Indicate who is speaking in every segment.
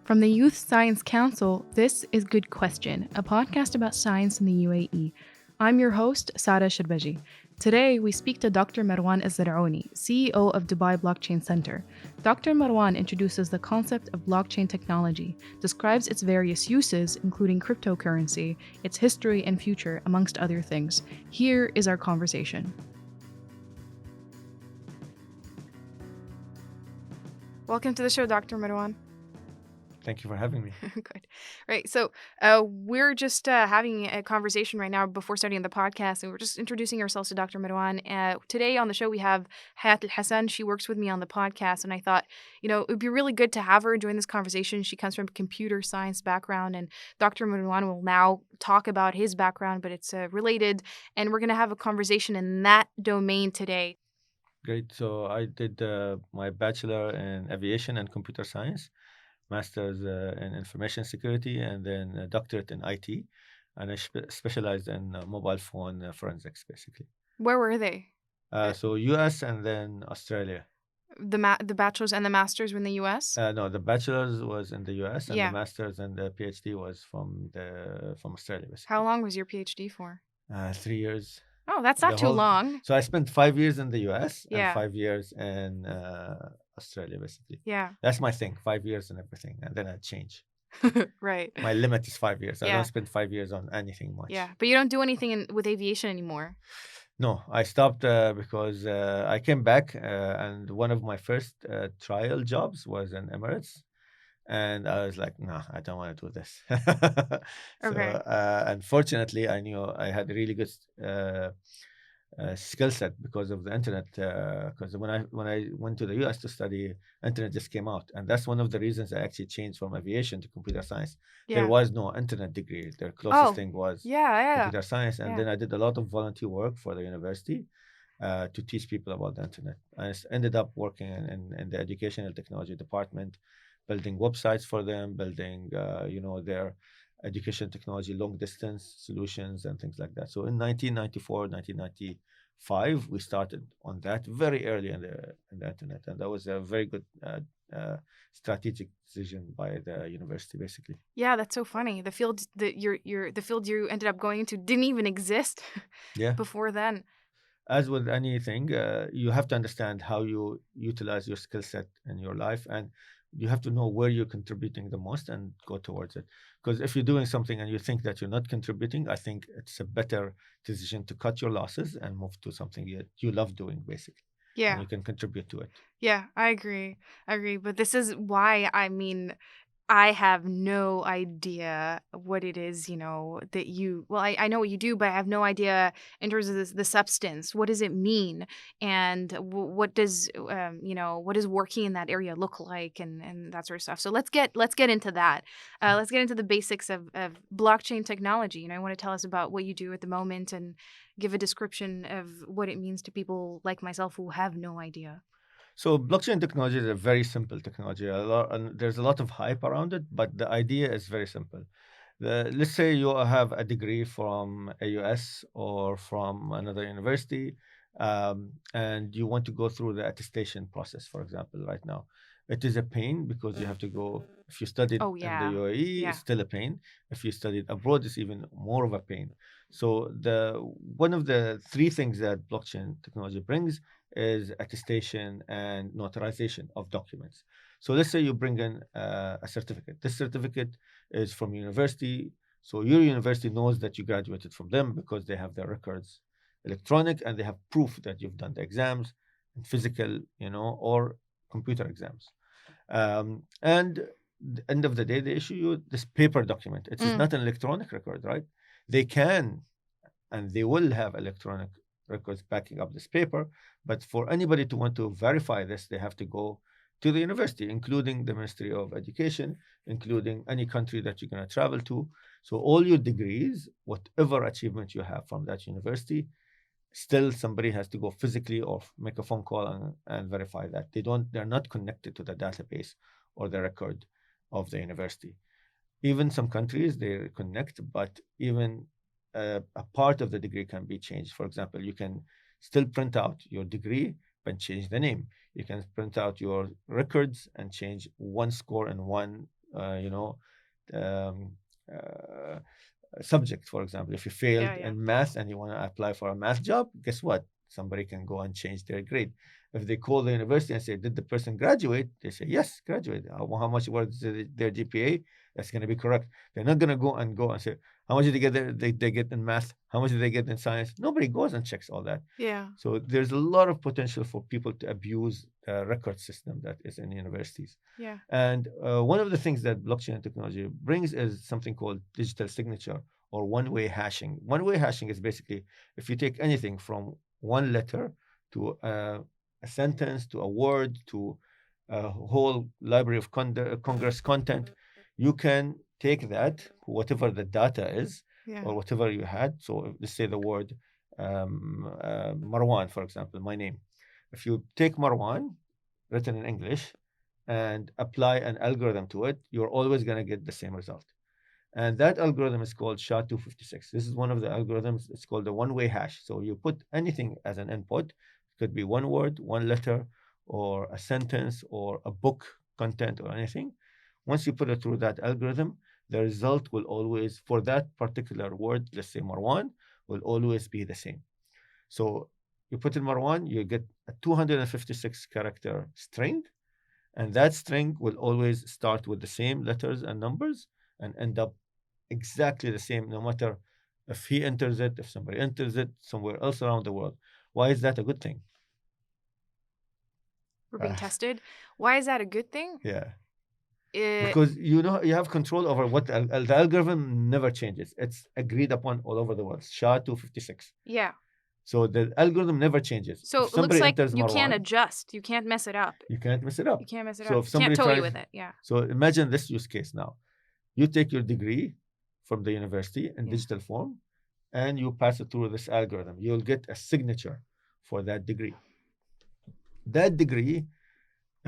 Speaker 1: From the Youth Science Council, this is Good Question, a podcast about science in the UAE. I'm your host, Sara Shirbaji. Today, we speak to Dr. Marwan Alzarouni, CEO of Dubai Blockchain Center. Dr. Marwan introduces the concept of blockchain technology, describes its various uses, including cryptocurrency, its history and future, amongst other things. Here is our conversation. Welcome to the show, Dr. Marwan.
Speaker 2: Thank you for having me.
Speaker 1: Good. Right. So we're just having a conversation right now before starting the podcast, and we're just introducing ourselves to Dr. Marwan. Today on the show, we have Hayat Al Hassan. She works with me on the podcast, and I thought, it would be really good to have her join this conversation. She comes from a computer science background, and Dr. Marwan will now talk about his background, but it's related, and we're going to have a conversation in that domain today.
Speaker 2: Great. So I did my bachelor in aviation and computer science, master's in information security, and then a doctorate in IT. And I specialized in mobile phone forensics, basically.
Speaker 1: Where were they?
Speaker 2: So US and then Australia.
Speaker 1: The bachelor's and the master's were in the U.S.?
Speaker 2: No, the bachelor's was in the US, and the
Speaker 1: Yeah.
Speaker 2: master's and the PhD was from Australia, basically.
Speaker 1: How long was your PhD for?
Speaker 2: 3 years.
Speaker 1: Oh, that's not too long.
Speaker 2: So I spent 5 years in the US and
Speaker 1: Yeah.
Speaker 2: 5 years in Australia, basically.
Speaker 1: Yeah.
Speaker 2: That's my thing, 5 years and everything. And then I change.
Speaker 1: Right.
Speaker 2: My limit is 5 years. I
Speaker 1: Yeah.
Speaker 2: don't spend 5 years on anything much.
Speaker 1: Yeah. But you don't do anything with aviation anymore.
Speaker 2: No, I stopped because I came back and one of my first trial jobs was in Emirates. And I was like, no, I don't want to do this.
Speaker 1: Okay.
Speaker 2: So, unfortunately, I knew I had a really good skill set because of the internet. Because when I went to the US to study, internet just came out, and that's one of the reasons I actually changed from aviation to computer science.
Speaker 1: Yeah.
Speaker 2: There was no internet degree. Their closest thing was
Speaker 1: yeah.
Speaker 2: computer science, and
Speaker 1: Yeah.
Speaker 2: then I did a lot of volunteer work for the university to teach people about the internet. I ended up working in the educational technology department, building websites for them, building their education technology long distance solutions and things like that. So in 1994, 1995, we started on that very early in the internet, and that was a very good strategic decision by the university, basically.
Speaker 1: Yeah, that's so funny. The field that the field you ended up going into didn't even exist
Speaker 2: Yeah.
Speaker 1: before then.
Speaker 2: As with anything, you have to understand how you utilize your skill set in your life, and you have to know where you're contributing the most and go towards it. Because if you're doing something and you think that you're not contributing, I think it's a better decision to cut your losses and move to something you love doing, basically.
Speaker 1: Yeah.
Speaker 2: And you can contribute to it.
Speaker 1: Yeah, I agree. But this is why, I have no idea what it is, that I know what you do, but I have no idea in terms of the substance. What does it mean? And what does, what does working in that area look like and that sort of stuff. So let's get into that. Let's get into the basics of blockchain technology. I want to tell us about what you do at the moment and give a description of what it means to people like myself who have no idea.
Speaker 2: So blockchain technology is a very simple technology. And there's a lot of hype around it, but the idea is very simple. Let's say you have a degree from AUS or from another university, and you want to go through the attestation process, for example, right now. It is a pain because you have to go, if you studied in the UAE,
Speaker 1: Yeah.
Speaker 2: it's still a pain. If you studied abroad, it's even more of a pain. So one of the three things that blockchain technology brings is attestation and notarization of documents. So let's say you bring in a certificate. This certificate is from university. So your university knows that you graduated from them because they have their records electronic and they have proof that you've done the exams in physical, or computer exams. And the end of the day, they issue you this paper document. It is not an electronic record, right? They can and they will have electronic records backing up this paper. But for anybody to want to verify this, they have to go to the university, including the Ministry of Education, including any country that you're going to travel to. So all your degrees, whatever achievement you have from that university, still somebody has to go physically or make a phone call and verify that. They're not connected to the database or the record of the university. Even some countries, they connect, but even a part of the degree can be changed. For example, you can still print out your degree but change the name. You can print out your records and change one score in one you know, um, uh, subject, for example. If you failed
Speaker 1: Yeah, yeah.
Speaker 2: in math and you want to apply for a math job, guess what? Somebody can go and change their grade. If they call the university and say, "Did the person graduate?" They say, "Yes, graduate." How much was their GPA? That's going to be correct. They're not going to go and say, "How much did they get? They get in math? How much did they get in science?" Nobody goes and checks all that.
Speaker 1: Yeah.
Speaker 2: So there's a lot of potential for people to abuse the record system that is in universities.
Speaker 1: Yeah.
Speaker 2: And one of the things that blockchain technology brings is something called digital signature or one-way hashing. One-way hashing is basically if you take anything from one letter to a sentence to a word to a whole library of Congress content, you can take that, whatever the data is,
Speaker 1: Yeah.
Speaker 2: or whatever you had. So let's say the word Marwan, for example, my name. If you take Marwan, written in English, and apply an algorithm to it, you're always going to get the same result. And that algorithm is called SHA-256. This is one of the algorithms. It's called the one-way hash. So you put anything as an input. It could be one word, one letter, or a sentence, or a book content, or anything. Once you put it through that algorithm, the result will always, for that particular word, let's say Marwan, will always be the same. So you put in Marwan, you get a 256 character string, and that string will always start with the same letters and numbers and end up exactly the same, no matter if he enters it, if somebody enters it somewhere else around the world. Why is that a good thing?
Speaker 1: We're being
Speaker 2: Uh,
Speaker 1: tested. Why is that a good thing?
Speaker 2: yeah,
Speaker 1: It,
Speaker 2: because you know you have control over what the algorithm never changes. It's agreed upon all over the world. SHA-256.
Speaker 1: yeah.
Speaker 2: So the algorithm never changes.
Speaker 1: So
Speaker 2: If
Speaker 1: it looks
Speaker 2: somebody
Speaker 1: like
Speaker 2: enters
Speaker 1: you can't
Speaker 2: Marwan,
Speaker 1: adjust. You can't mess it up.
Speaker 2: you can't mess it
Speaker 1: You
Speaker 2: up.
Speaker 1: can't mess it
Speaker 2: So
Speaker 1: up.
Speaker 2: if
Speaker 1: You can't
Speaker 2: somebody
Speaker 1: toy
Speaker 2: tries,
Speaker 1: with it. Yeah.
Speaker 2: so imagine this use case now. You take your degree from the university in
Speaker 1: Yeah.
Speaker 2: digital form and you pass it through this algorithm. You'll get a signature for that degree. That degree,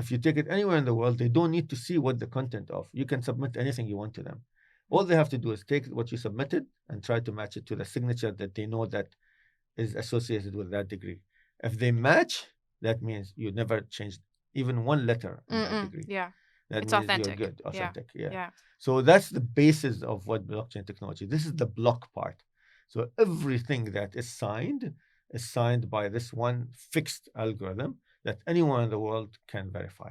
Speaker 2: if you take it anywhere in the world, they don't need to see what the content of. You can submit anything you want to them. All they have to do is take what you submitted and try to match it to the signature that they know that is associated with that degree. If they match, that means you never changed even one letter in that
Speaker 1: Mm-mm.
Speaker 2: degree.
Speaker 1: Yeah.
Speaker 2: That
Speaker 1: It's
Speaker 2: means you're
Speaker 1: authentic.
Speaker 2: good,
Speaker 1: Yeah.
Speaker 2: authentic. Yeah.
Speaker 1: Yeah.
Speaker 2: So that's the basis of what blockchain technology. This is the block part. So everything that is signed by this one fixed algorithm that anyone in the world can verify.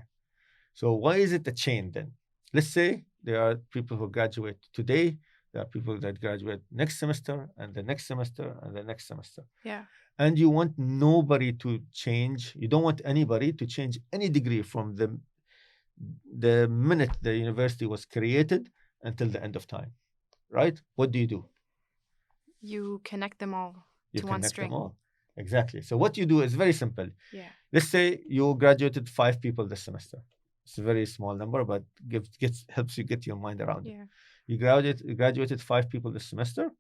Speaker 2: So why is it a chain then? Let's say there are people who graduate today, there are people that graduate next semester and the next semester and the next semester.
Speaker 1: Yeah.
Speaker 2: And you want nobody to change, you don't want anybody to change any degree from the minute the university was created until the end of time, right? What do?
Speaker 1: You connect them all
Speaker 2: You
Speaker 1: to one
Speaker 2: connect them
Speaker 1: string.
Speaker 2: all. Exactly. So what you do is very simple.
Speaker 1: Yeah.
Speaker 2: Let's say you graduated 5 people this semester. It's a very small number, but helps you get your mind around it.
Speaker 1: Yeah.
Speaker 2: You graduated 5 people this semester,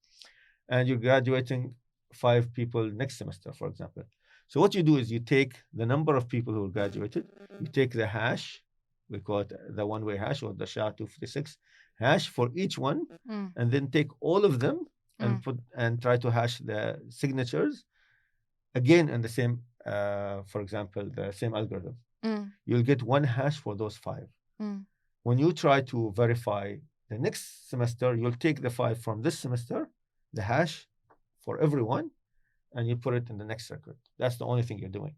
Speaker 2: and you're graduating 5 people next semester, for example. So what you do is you take the number of people who graduated, you take the hash, we call it the one-way hash or the SHA-256 hash for each one,
Speaker 1: Mm.
Speaker 2: and then take all of them and
Speaker 1: Mm.
Speaker 2: put and try to hash the signatures again in the same, for example, the same algorithm.
Speaker 1: Mm.
Speaker 2: You'll get one hash for those 5.
Speaker 1: Mm.
Speaker 2: When you try to verify the next semester, you'll take the 5 from this semester, the hash for everyone, and you put it in the next record. That's the only thing you're doing.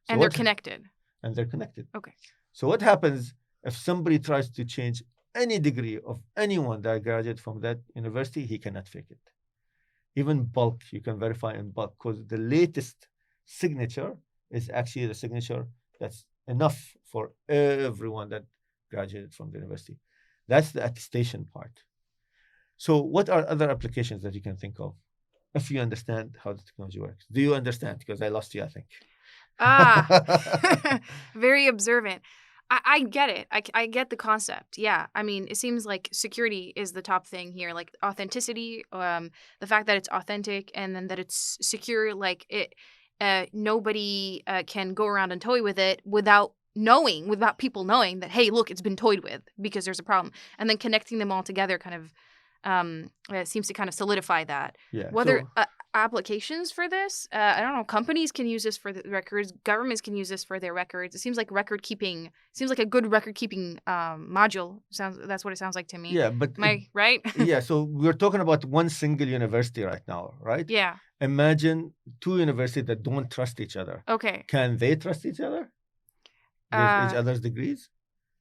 Speaker 2: So
Speaker 1: And they're
Speaker 2: what?
Speaker 1: connected.
Speaker 2: And they're connected.
Speaker 1: Okay.
Speaker 2: So what happens if somebody tries to change any degree of anyone that graduated from that university? He cannot fake it. Even bulk, you can verify in bulk because the latest signature is actually the signature that's enough for everyone that graduated from the university. That's the attestation part. So, what are other applications that you can think of if you understand how the technology works? Do you understand? Because I lost you, I think.
Speaker 1: Ah, very observant. I get it. I get the concept. Yeah. I mean, it seems like security is the top thing here. Like authenticity, the fact that it's authentic and then that it's secure. Like it, nobody can go around and toy with it without people knowing that, hey, look, it's been toyed with because there's a problem. And then connecting them all together kind of It seems to kind of solidify that.
Speaker 2: Yeah.
Speaker 1: Whether
Speaker 2: So
Speaker 1: applications for this, I don't know, companies can use this for the records, governments can use this for their records. It seems like record keeping seems like a good record keeping module. That's what it sounds like to me.
Speaker 2: yeah, but
Speaker 1: Am I right?
Speaker 2: yeah, so we're talking about one single university right now, right?
Speaker 1: Yeah.
Speaker 2: Imagine two universities that don't trust each other.
Speaker 1: Okay.
Speaker 2: Can they trust each other? Each
Speaker 1: Uh
Speaker 2: other's degrees?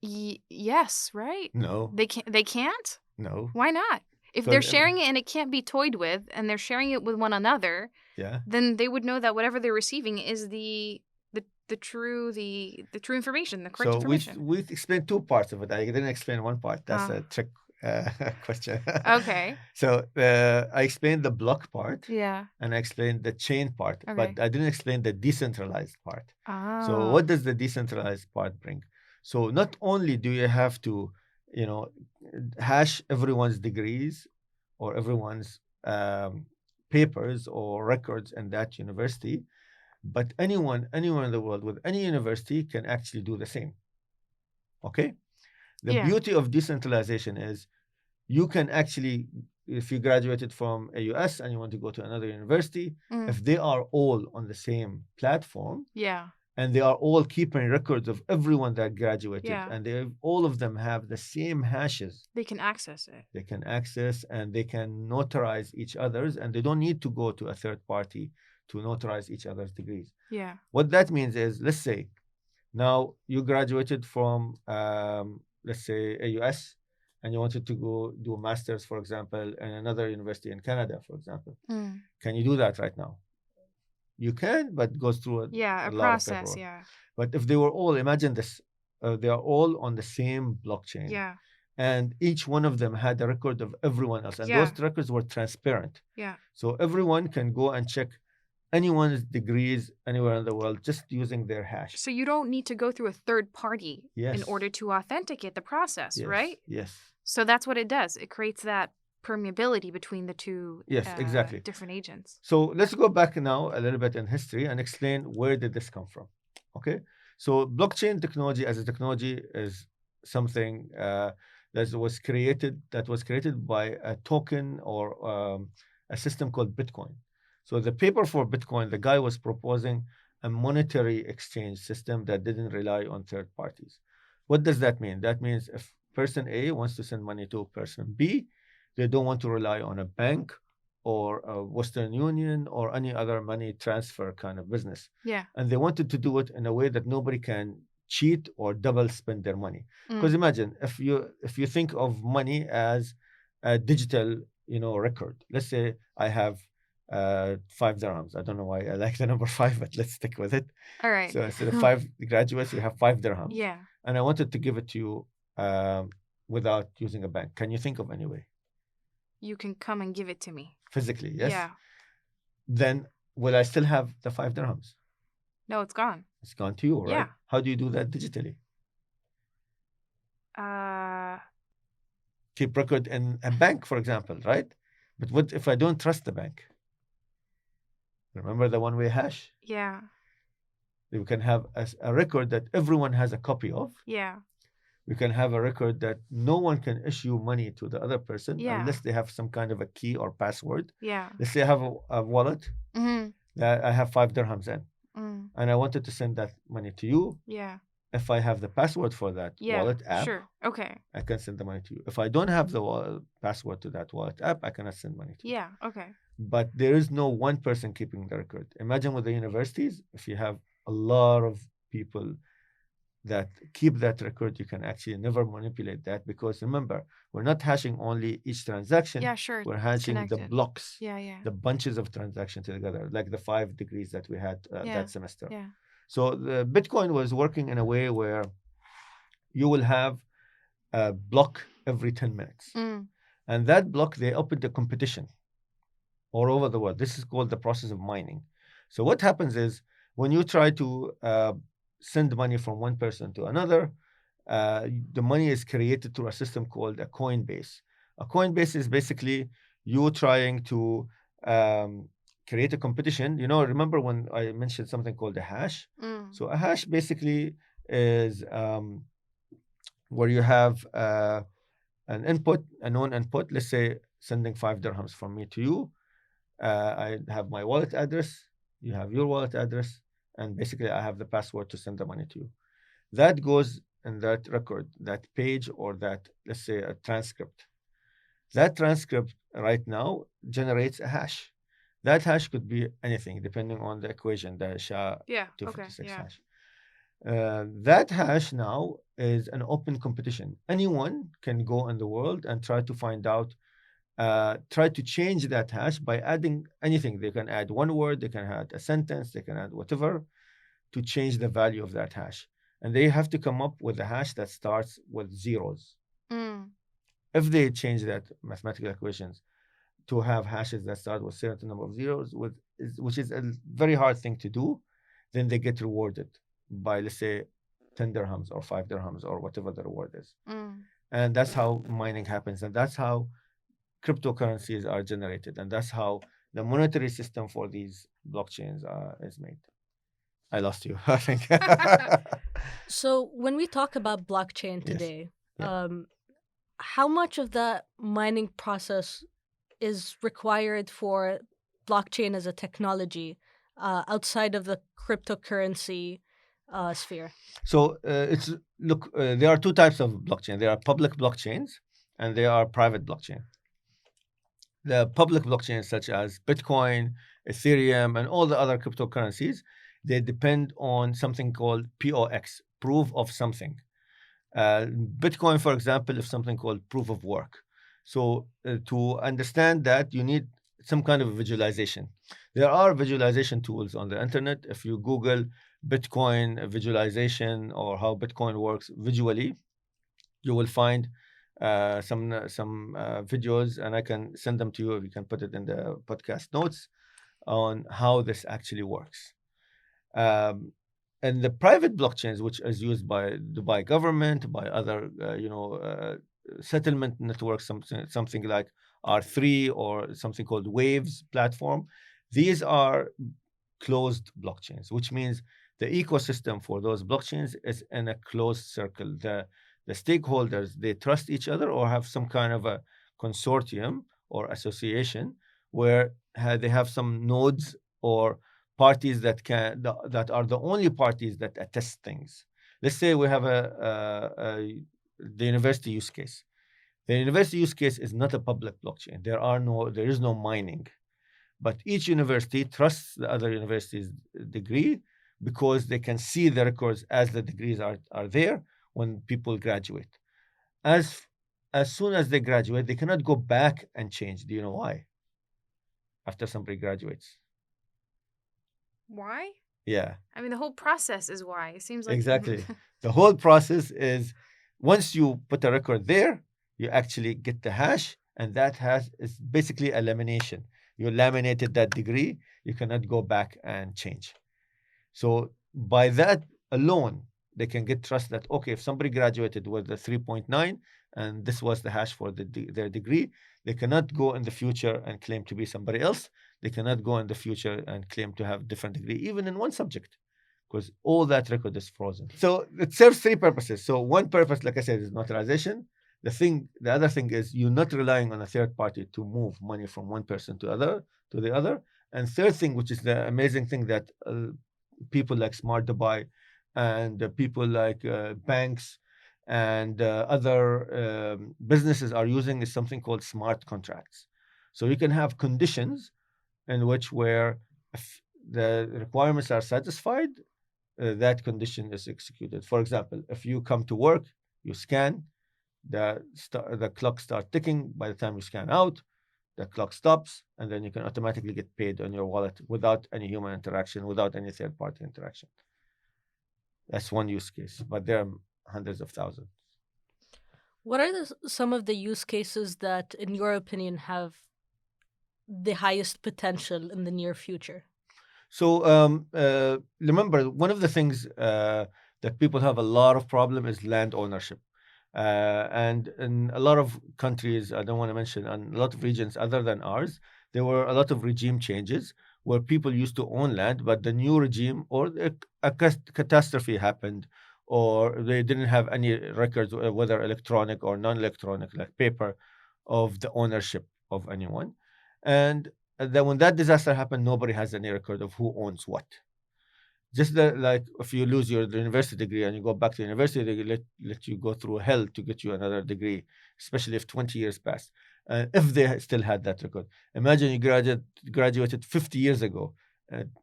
Speaker 1: yes, right?
Speaker 2: No,
Speaker 1: They can't?
Speaker 2: no.
Speaker 1: Why not? If they're
Speaker 2: Because
Speaker 1: sharing it and it can't be toyed with and they're sharing it with one another,
Speaker 2: yeah.
Speaker 1: then they would know that whatever they're receiving is the true information, the correct
Speaker 2: So we
Speaker 1: information.
Speaker 2: we explained two parts of it. I didn't explain one part. That's
Speaker 1: Uh,
Speaker 2: a trick question.
Speaker 1: okay.
Speaker 2: So I explained the block part
Speaker 1: Yeah.
Speaker 2: and I explained the chain part, but
Speaker 1: Okay.
Speaker 2: I didn't explain the decentralized part. So what
Speaker 1: Ah.
Speaker 2: does the decentralized part bring? So not only do you have to, you know, hash everyone's degrees or everyone's papers or records in that university, but anyone in the world with any university can actually do the same. Okay. The
Speaker 1: Yeah.
Speaker 2: beauty of decentralization is you can actually, if you graduated from a US and you want to go to another university,
Speaker 1: Mm.
Speaker 2: if they are all on the same platform
Speaker 1: Yeah.
Speaker 2: and they are all keeping records of everyone that graduated
Speaker 1: Yeah.
Speaker 2: and they all of them have the same hashes,
Speaker 1: They can access it.
Speaker 2: they can access and they can notarize each other's and they don't need to go to a third party to notarize each other's degrees.
Speaker 1: Yeah.
Speaker 2: What that means is, let's say now you graduated from, let's say, a US, and you wanted to go do a master's, for example, in another university in Canada, for example.
Speaker 1: Mm.
Speaker 2: Can you do that right now? You can, but it goes through
Speaker 1: Yeah,
Speaker 2: a
Speaker 1: a
Speaker 2: lot of
Speaker 1: process,
Speaker 2: paperwork.
Speaker 1: yeah.
Speaker 2: But if they were all, imagine this, they are all on the same blockchain,
Speaker 1: Yeah.
Speaker 2: and each one of them had a record of everyone else, and
Speaker 1: Yeah.
Speaker 2: those records were transparent.
Speaker 1: Yeah.
Speaker 2: So everyone can go and check anyone's degrees anywhere in the world just using their hash.
Speaker 1: So you don't need to go through a third party in
Speaker 2: Yes.
Speaker 1: order to authenticate the process,
Speaker 2: Yes.
Speaker 1: right?
Speaker 2: Yes.
Speaker 1: So that's what it does. It creates that permeability between the two
Speaker 2: Yes, exactly.
Speaker 1: different agents.
Speaker 2: So let's go back now a little bit in history and explain where did this come from. Okay, so blockchain technology as a technology is something that was created by a token or a system called Bitcoin. So the paper for Bitcoin, the guy was proposing a monetary exchange system that didn't rely on third parties. What does that mean? That means if person A wants to send money to person B, they don't want to rely on a bank or a Western Union or any other money transfer kind of business.
Speaker 1: Yeah.
Speaker 2: And they wanted to do it in a way that nobody can cheat or double spend their money. Because
Speaker 1: Mm.
Speaker 2: imagine if you think of money as a digital, record. Let's say I have 5 dirhams. I don't know why I like the number five, but let's stick with it.
Speaker 1: All right.
Speaker 2: So instead of five graduates, you have 5 dirhams.
Speaker 1: Yeah.
Speaker 2: And I wanted to give it to you without using a bank. Can you think of any way?
Speaker 1: You can come and give it to me.
Speaker 2: Physically, yes.
Speaker 1: Yeah.
Speaker 2: Then will I still have the 5 dirhams?
Speaker 1: No, it's gone.
Speaker 2: It's gone to you, right?
Speaker 1: Yeah.
Speaker 2: How do you do that digitally? Keep record in a bank, for example, right? But what if I don't trust the bank? Remember the one-way hash?
Speaker 1: Yeah.
Speaker 2: You can have a record that everyone has a copy of.
Speaker 1: Yeah.
Speaker 2: We can have a record that no one can issue money to the other person unless they have some kind of a key or password.
Speaker 1: Yeah.
Speaker 2: Let's say I have a wallet that I have 5 dirhams in, and I wanted to send that money to you.
Speaker 1: Yeah.
Speaker 2: If I have the password for that wallet app,
Speaker 1: sure. Okay.
Speaker 2: I can send the money to you. If I don't have the password to that wallet app, I cannot send money to you.
Speaker 1: Yeah. Okay.
Speaker 2: But there is no one person keeping the record. Imagine with the universities, if you have a lot of people that keep that record, you can actually never manipulate that, because remember, we're not hashing only each transaction.
Speaker 1: Yeah, sure.
Speaker 2: We're hashing the blocks,
Speaker 1: Yeah.
Speaker 2: the bunches of transactions together, like the 5 degrees that we had that semester.
Speaker 1: Yeah.
Speaker 2: So the Bitcoin was working in a way where you will have a block every 10 minutes. And that block, they opened a competition all over the world. This is called the process of mining. So what happens is when you try to send money from one person to another, the money is created through a system called a Coinbase. A Coinbase is basically you trying to create a competition. Remember when I mentioned something called a hash? So a hash basically is where you have an input, a known input. Let's say sending 5 dirhams from me to you. I have my wallet address, you have your wallet address, and basically I have the password to send the money to you. That goes in that record, that page, or that, let's say, a transcript. That transcript right now generates a hash. That hash could be anything depending on the equation, the
Speaker 1: Yeah. Okay.
Speaker 2: SHA-256
Speaker 1: Yeah.
Speaker 2: hash. That hash now is an open competition. Anyone can go in the world and try to find out, try to change that hash by adding anything. They can add one word, they can add a sentence, they can add whatever to change the value of that hash. And they have to come up with a hash that starts with zeros.
Speaker 1: Mm.
Speaker 2: If they change that mathematical equations to have hashes that start with certain number of zeros, which is a very hard thing to do, then they get rewarded by, let's say, 10 dirhams or 5 dirhams or whatever the reward is.
Speaker 1: Mm.
Speaker 2: And that's how mining happens. And that's how cryptocurrencies are generated. And that's how the monetary system for these blockchains is made. I lost you, I think.
Speaker 3: So when we talk about blockchain
Speaker 2: Yes.
Speaker 3: today,
Speaker 2: Yeah.
Speaker 3: how much of that mining process is required for blockchain as a technology outside of the cryptocurrency sphere?
Speaker 2: So it's look, there are two types of blockchain. There are public blockchains and there are private blockchain. The public blockchains such as Bitcoin, Ethereum, and all the other cryptocurrencies, they depend on something called POX, proof of something. Bitcoin, for example, is something called proof of work. So to understand that, you need some kind of visualization. There are visualization tools on the internet. If you Google Bitcoin visualization or how Bitcoin works visually, you will find some videos, and I can send them to you. You can put it in the podcast notes on how this actually works. Um, and the private blockchains, which is used by Dubai government, by other settlement networks, something like R3 or something called Waves platform, these are closed blockchains, which means the ecosystem for those blockchains is in a closed circle. The stakeholders, they trust each other or have some kind of a consortium or association where they have some nodes or parties that are the only parties that attest things. Let's say we have the university use case. The university use case is not a public blockchain. There is no mining, but each university trusts the other university's degree because they can see the records as the degrees are there when people graduate. As as soon as they graduate, they cannot go back and change. Do you know why? After somebody graduates.
Speaker 1: Why?
Speaker 2: Yeah,
Speaker 1: I mean, the whole process is why. It seems like
Speaker 2: exactly. The whole process is once you put a record there, you actually get the hash, and that hash is basically a lamination. You laminated that degree, you cannot go back and change. So by that alone, they can get trust that, okay, if somebody graduated with a 3.9 and this was the hash for their degree, they cannot go in the future and claim to be somebody else. They cannot go in the future and claim to have different degree, even in one subject, because all that record is frozen. So it serves three purposes. So one purpose, like I said, is notarization. The other thing is you're not relying on a third party to move money from one person to the other. And third thing, which is the amazing thing that people like Smart Dubai and people like banks and other businesses are using is something called smart contracts. So you can have conditions in which where if the requirements are satisfied, that condition is executed. For example, if you come to work, you scan, the clock starts ticking. By the time you scan out, the clock stops, and then you can automatically get paid on your wallet without any human interaction, without any third party interaction. That's one use case, but there are hundreds of thousands.
Speaker 3: What are some of the use cases that, in your opinion, have the highest potential in the near future?
Speaker 2: So remember, one of the things that people have a lot of problem is land ownership. And in a lot of countries, I don't want to mention, and a lot of regions other than ours, there were a lot of regime changes where people used to own land, but the new regime or a catastrophe happened, or they didn't have any records, whether electronic or non-electronic, like paper, of the ownership. of anyone. And then when that disaster happened, nobody has any record of who owns what. Just like if you lose your university degree and you go back to university, they let you go through hell to get you another degree, especially if 20 years passed. If they still had that record. Imagine you graduated 50 years ago,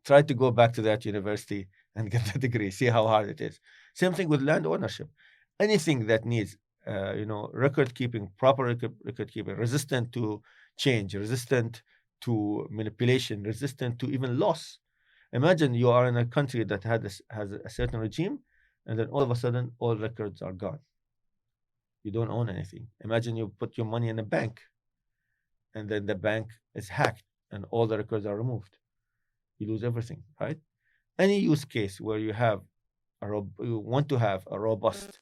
Speaker 2: try to go back to that university and get the degree, see how hard it is. Same thing with land ownership. Anything that needs, record keeping, proper record keeping, resistant to change, resistant to manipulation, resistant to even loss. Imagine you are in a country that has a certain regime, and then all of a sudden, all records are gone. You don't own anything. Imagine you put your money in a bank, and then the bank is hacked, and all the records are removed. You lose everything, right? Any use case where you want to have a robust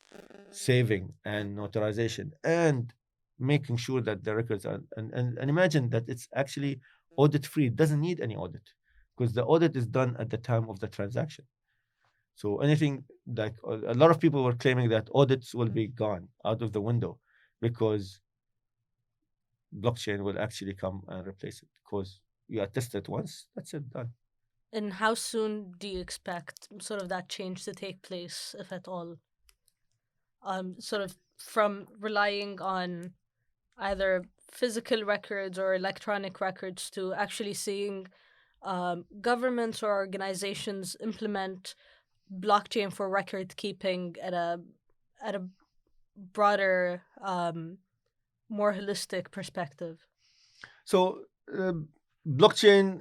Speaker 2: saving and notarization and making sure that the records are, and imagine that it's actually audit free. It doesn't need any audit because the audit is done at the time of the transaction. So anything like a lot of people were claiming that audits will be gone out of the window because blockchain will actually come and replace it because you attest it once, that's it, done.
Speaker 3: And how soon do you expect sort of that change to take place, if at all? Sort of from relying on either physical records or electronic records to actually seeing governments or organizations implement blockchain for record keeping at a broader, more holistic perspective.
Speaker 2: So blockchain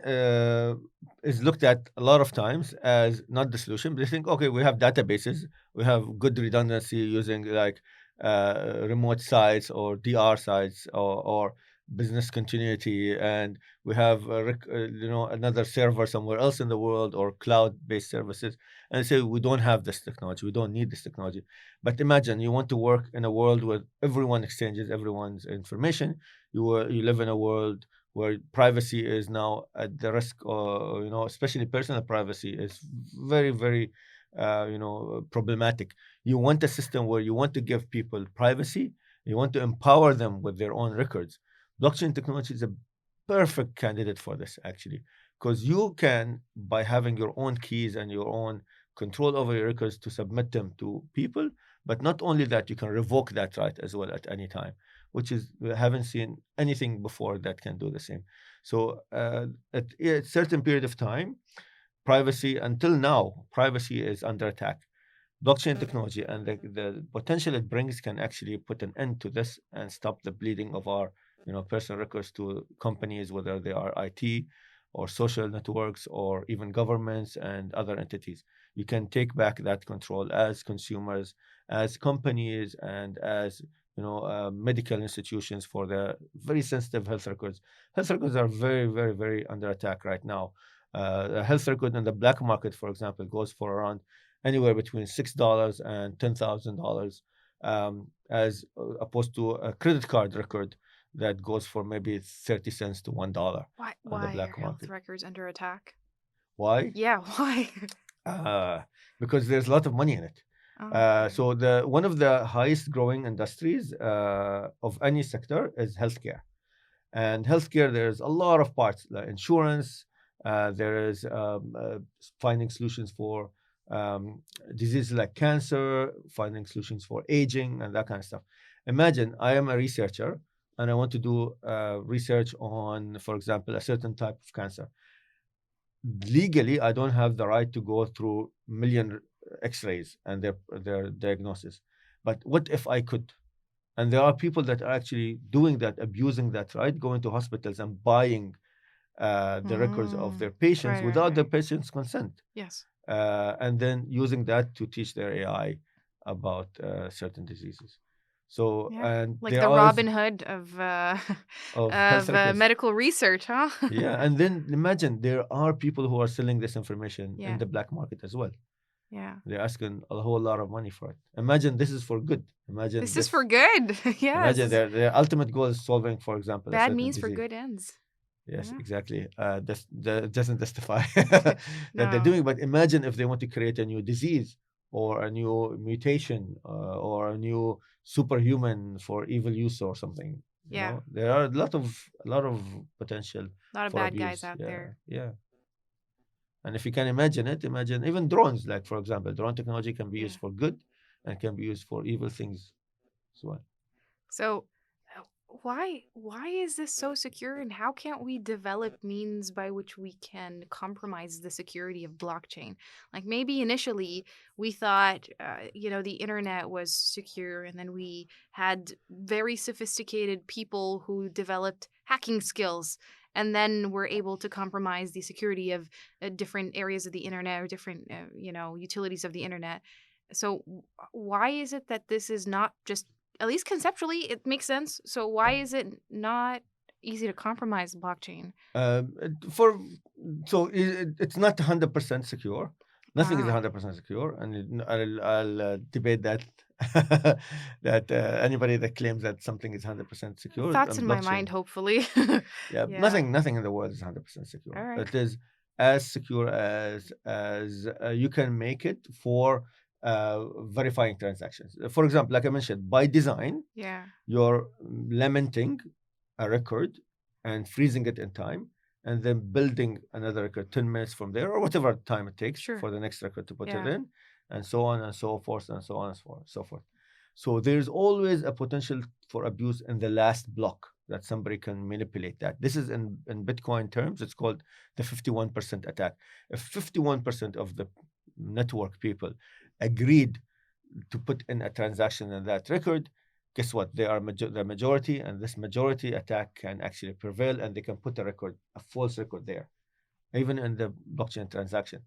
Speaker 2: is looked at a lot of times as not the solution. But they think, okay, we have databases, we have good redundancy using like remote sites or DR sites or business continuity, and we have another server somewhere else in the world or cloud-based services. And they say we don't have this technology, we don't need this technology. But imagine you want to work in a world where everyone exchanges everyone's information. You live in a world where privacy is now at the risk, or especially personal privacy is very, very, problematic. You want a system where you want to give people privacy, you want to empower them with their own records. Blockchain technology is a perfect candidate for this, actually, because you can, by having your own keys and your own control over your records, to submit them to people. But not only that, you can revoke that right as well at any time, which is we haven't seen anything before that can do the same. So at a certain period of time, privacy until now, privacy is under attack. Blockchain technology and the potential it brings can actually put an end to this and stop the bleeding of our personal records to companies, whether they are IT or social networks or even governments and other entities. You can take back that control as consumers, as companies, and as medical institutions for the very sensitive health records. Health records are very, very, very under attack right now. A health record in the black market, for example, goes for around anywhere between $6 and $10,000, as opposed to a credit card record that goes for maybe 30 cents to $1
Speaker 1: Why
Speaker 2: on the
Speaker 1: why are
Speaker 2: black
Speaker 1: health
Speaker 2: market.
Speaker 1: records under attack?
Speaker 2: Why?
Speaker 1: Yeah, why?
Speaker 2: Uh, because there's a lot of money in it.
Speaker 1: Okay.
Speaker 2: So the one of the highest growing industries of any sector is healthcare. And healthcare, there's a lot of parts, like insurance. There is finding solutions for diseases like cancer, finding solutions for aging, and that kind of stuff. Imagine I am a researcher and I want to do research on, for example, a certain type of cancer. Legally, I don't have the right to go through million X-rays and their diagnosis. But what if I could? And there are people that are actually doing that, abusing that right, going to hospitals and buying the records of their patients
Speaker 1: Right, right,
Speaker 2: without the
Speaker 1: right.
Speaker 2: patient's consent,
Speaker 1: Yes.
Speaker 2: and then using that to teach their AI about certain diseases. So,
Speaker 1: Yeah.
Speaker 2: and
Speaker 1: Like
Speaker 2: there
Speaker 1: the
Speaker 2: are
Speaker 1: Robin Hood
Speaker 2: of health
Speaker 1: of
Speaker 2: records.
Speaker 1: medical research, huh?
Speaker 2: Yeah, and then imagine there are people who are selling this information in
Speaker 1: Yeah.
Speaker 2: the black market as well.
Speaker 1: Yeah.
Speaker 2: They're asking a whole lot of money for it. Imagine this is for good. Imagine
Speaker 1: This is for
Speaker 2: this.
Speaker 1: good. Yes.
Speaker 2: Imagine their ultimate goal is solving, for example, a
Speaker 1: Bad
Speaker 2: certain
Speaker 1: means for
Speaker 2: disease.
Speaker 1: good ends.
Speaker 2: Yes,
Speaker 1: Yeah.
Speaker 2: exactly. That doesn't justify that they're
Speaker 1: No.
Speaker 2: doing. But imagine if they want to create a new disease or a new mutation or a new superhuman for evil use or something. You
Speaker 1: Yeah.
Speaker 2: know, there are a lot of potential
Speaker 1: A lot of
Speaker 2: for
Speaker 1: bad guys
Speaker 2: abuse.
Speaker 1: out
Speaker 2: Yeah,
Speaker 1: there.
Speaker 2: yeah. And if you can imagine it, imagine even drones. Like for example, drone technology can be
Speaker 1: Yeah.
Speaker 2: used for good and can be used for evil things as well.
Speaker 1: So, why is this so secure, and how can't we develop means by which we can compromise the security of blockchain? Like maybe initially we thought, the internet was secure, and then we had very sophisticated people who developed hacking skills, and then were able to compromise the security of different areas of the internet or different, utilities of the internet. So, why is it that this is not just, at least conceptually, it makes sense. So why is it not easy to compromise blockchain?
Speaker 2: For so it's not 100% secure. Nothing is
Speaker 1: Ah,
Speaker 2: 100% secure, and I'll debate that that anybody that claims that something is 100% secure
Speaker 1: thoughts
Speaker 2: on
Speaker 1: in my mind,
Speaker 2: blockchain.
Speaker 1: hopefully.
Speaker 2: Yeah,
Speaker 1: Yeah.
Speaker 2: nothing in the world is 100%
Speaker 1: All
Speaker 2: secure.
Speaker 1: right.
Speaker 2: It is as secure as you can make it for verifying transactions. For example, like I mentioned, by design,
Speaker 1: Yeah.
Speaker 2: you're lamenting a record and freezing it in time, and then building another record 10 minutes from there, or whatever time it takes
Speaker 1: Sure.
Speaker 2: for the next record to put it
Speaker 1: Yeah.
Speaker 2: in, and so on and so forth, and so on and so forth. So there's always a potential for abuse in the last block that somebody can manipulate that. This is in Bitcoin terms, it's called the 51% attack. If 51% of the network people agreed to put in a transaction in that record, guess what? They are the majority, and this majority attack can actually prevail, and they can put a false record there, even in the blockchain transaction.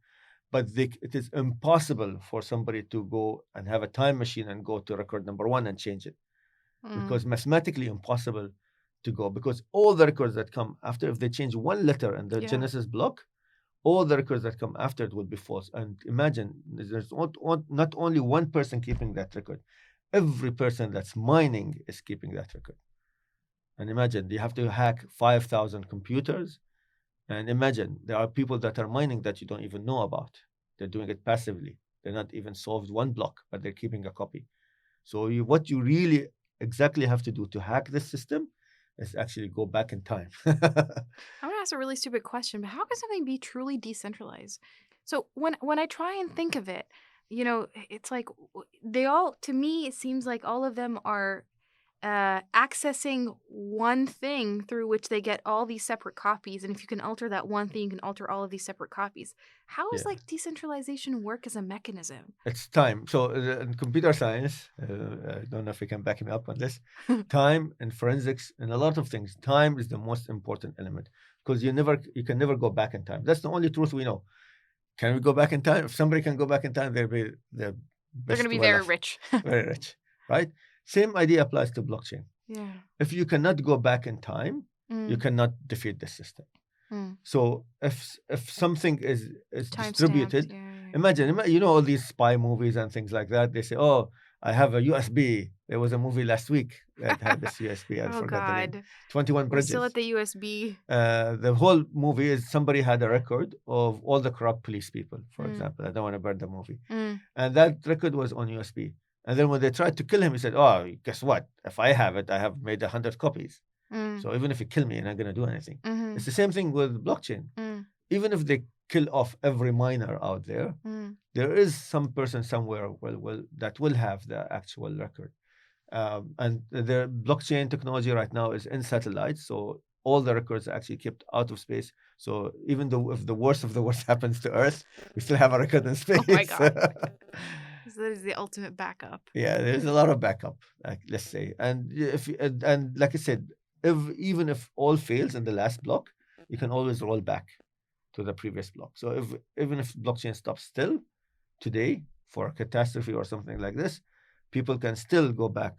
Speaker 2: But it is impossible for somebody to go and have a time machine and go to record number one and change it,
Speaker 1: Mm.
Speaker 2: because mathematically impossible to go, because all the records that come after, if they change one letter in the
Speaker 1: Yeah.
Speaker 2: Genesis block, all the records that come after it will be false. And imagine there's not only one person keeping that record, every person that's mining is keeping that record. And imagine you have to hack 5,000 computers. And imagine there are people that are mining that you don't even know about. They're doing it passively. They're not even solved one block, but they're keeping a copy. So what you really exactly have to do to hack this system is actually go back in time.
Speaker 1: I'm gonna ask a really stupid question, but how can something be truly decentralized? So when I try and think of it, it's like they all, to me, it seems like all of them are accessing one thing through which they get all these separate copies. And if you can alter that one thing, you can alter all of these separate copies. How does
Speaker 2: Yeah.
Speaker 1: like decentralization work as a mechanism?
Speaker 2: It's time. So in computer science, I don't know if you can back me up on this. Time and forensics and a lot of things. Time is the most important element, because you can never go back in time. That's the only truth we know. Can we go back in time? If somebody can go back in time, they'll be the
Speaker 1: They're gonna
Speaker 2: best
Speaker 1: be
Speaker 2: well
Speaker 1: very
Speaker 2: off,
Speaker 1: rich.
Speaker 2: very rich, right? Same idea applies to blockchain.
Speaker 1: Yeah.
Speaker 2: If you cannot go back in time, you
Speaker 1: Mm,
Speaker 2: cannot defeat the system.
Speaker 1: mm.
Speaker 2: So if something is
Speaker 1: Time stamped.
Speaker 2: distributed,
Speaker 1: Yeah, yeah, yeah.
Speaker 2: imagine you know all these spy movies and things like that. They say, "Oh, I have a USB." There was a movie last week that had this USB. I
Speaker 1: Oh
Speaker 2: forgot the name.
Speaker 1: God.
Speaker 2: 21
Speaker 1: We're still at
Speaker 2: Bridges.
Speaker 1: the USB.
Speaker 2: The whole movie is somebody had a record of all the corrupt police people, for
Speaker 1: Mm,
Speaker 2: example. I don't want to burn the movie.
Speaker 1: mm,
Speaker 2: And that record was on USB. And then when they tried to kill him, he said, "Oh, guess what? If I have it, I have made 100 copies.
Speaker 1: mm,
Speaker 2: So even if you kill me, you're not going to do anything."
Speaker 1: mm-hmm,
Speaker 2: It's the same thing with blockchain.
Speaker 1: mm,
Speaker 2: Even if they kill off every miner out there,
Speaker 1: mm.
Speaker 2: there is some person somewhere that will have the actual record. And the blockchain technology right now is in satellites, so all the records are actually kept out of space. So even though if the worst of the worst happens to Earth, we still have a record in
Speaker 1: Oh my
Speaker 2: space.
Speaker 1: God. So that is the ultimate backup.
Speaker 2: Yeah, there's a lot of backup, like let's say, and if and like I said, if even if all fails in the last block, you can always roll back to the previous block. So if even if blockchain stops still today for a catastrophe or something like this, people can still go back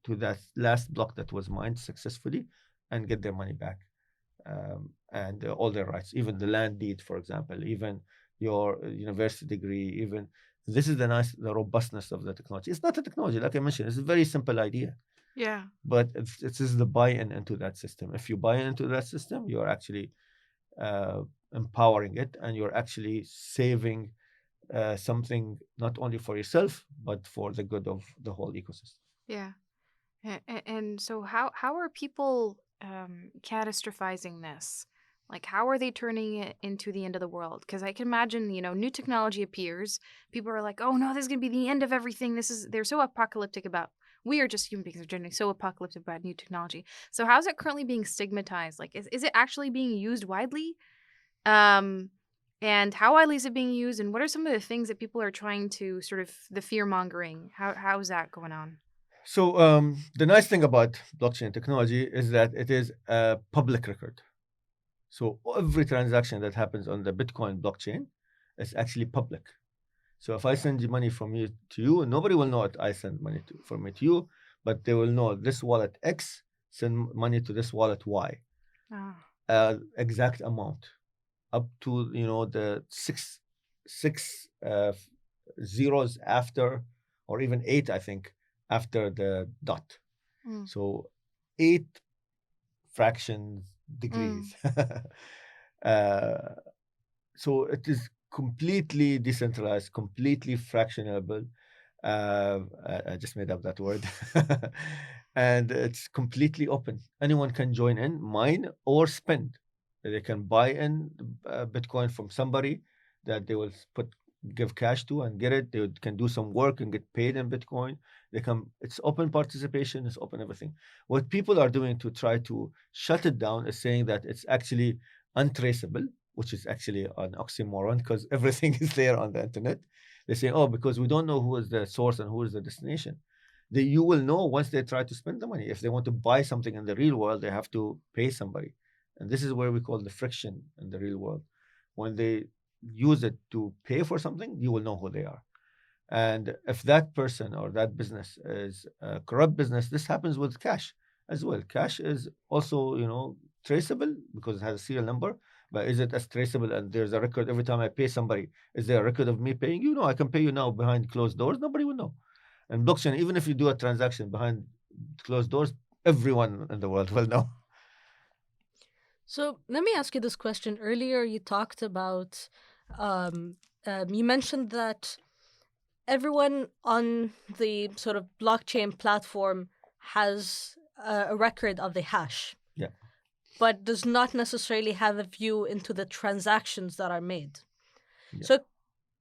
Speaker 2: to that last block that was mined successfully and get their money back, and all their rights, even the land deed, for example, even your university degree, even this is the robustness of the technology. It's not a technology, like I mentioned, it's a very simple idea,
Speaker 1: Yeah.
Speaker 2: but it's the buy-in into that system. If you buy into that system, you're actually uh, empowering it, and you're actually saving something not only for yourself but for the good of the whole ecosystem.
Speaker 1: Yeah. And so how are people catastrophizing this? Like how are they turning it into the end of the world? Because I can imagine, new technology appears. People are like, "Oh no, this is gonna be the end of everything." They're so apocalyptic about. We are just human beings are generally so apocalyptic about new technology. So how is it currently being stigmatized? Like, is it actually being used widely? Um, and how widely is it being used? And what are some of the things that people are trying to sort of the fear mongering? How is that going on?
Speaker 2: So the nice thing about blockchain technology is that it is a public record. So every transaction that happens on the Bitcoin blockchain is actually public. So if I send you money from you to you, nobody will know that I send money from me to you, but they will know this wallet X send money to this wallet Y,
Speaker 1: Ah.
Speaker 2: exact amount, up to the six zeros after, or even eight, I think, after the dot.
Speaker 1: Mm,
Speaker 2: So eight fractions
Speaker 1: mm,
Speaker 2: degrees. uh, so it is completely decentralized, completely fractionable. I just made up that word. And it's completely open. Anyone can join in, mine, or spend. They can buy in Bitcoin from somebody that they will give cash to and get it. Can do some work and get paid in Bitcoin. They can. It's open participation. It's open everything. What people are doing to try to shut it down is saying that it's actually untraceable, which is actually an oxymoron because everything is there on the internet. They say, oh, because we don't know who is the source and who is the destination. You will know once they try to spend the money. If they want to buy something in the real world, they have to pay somebody. And this is where we call the friction in the real world. When they use it to pay for something, you will know who they are. And if that person or that business is a corrupt business, this happens with cash as well. Cash is also, traceable because it has a serial number. But is it as traceable and there's a record every time I pay somebody? Is there a record of me paying you? No, I can pay you now behind closed doors. Nobody will know. And blockchain, even if you do a transaction behind closed doors, everyone in the world will know.
Speaker 3: So let me ask you this question. Earlier, you talked about, you mentioned that everyone on the sort of blockchain platform has a record of the hash,
Speaker 2: Yeah,
Speaker 3: but does not necessarily have a view into the transactions that are made.
Speaker 2: yeah.
Speaker 3: So,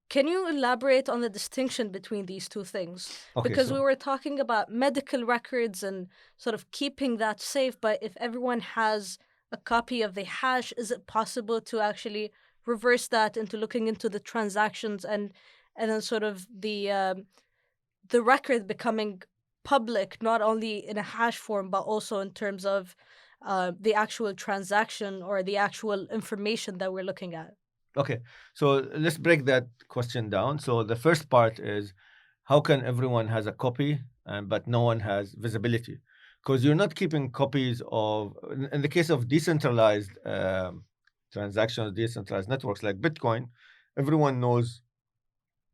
Speaker 3: can you elaborate on the distinction between these two things?
Speaker 2: Okay,
Speaker 3: Because we
Speaker 2: so
Speaker 3: were talking about medical records and sort of keeping that safe, but if everyone has a copy of the hash, is it possible to actually reverse that into looking into the transactions and then sort of the record becoming public, not only in a hash form, but also in terms of the actual transaction or the actual information that we're looking at?
Speaker 2: okay, so let's break that question down. So the first part is how can everyone has a copy and but no one has visibility? Because you're not keeping copies of in the case of decentralized transactions, decentralized networks like Bitcoin, everyone knows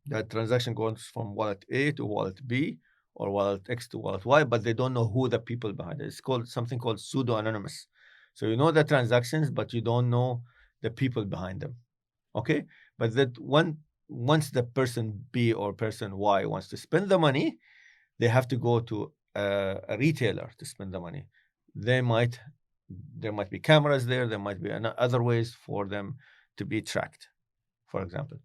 Speaker 2: that transaction goes from wallet A to wallet B or wallet X to wallet Y, but they don't know who the people behind it. It's called something called pseudo anonymous. So you know the transactions, but you don't know the people behind them. Okay, but once the person B or person Y wants to spend the money, they have to go to a retailer to spend the money. They might there might be cameras there. There might be other ways for them to be tracked, for example.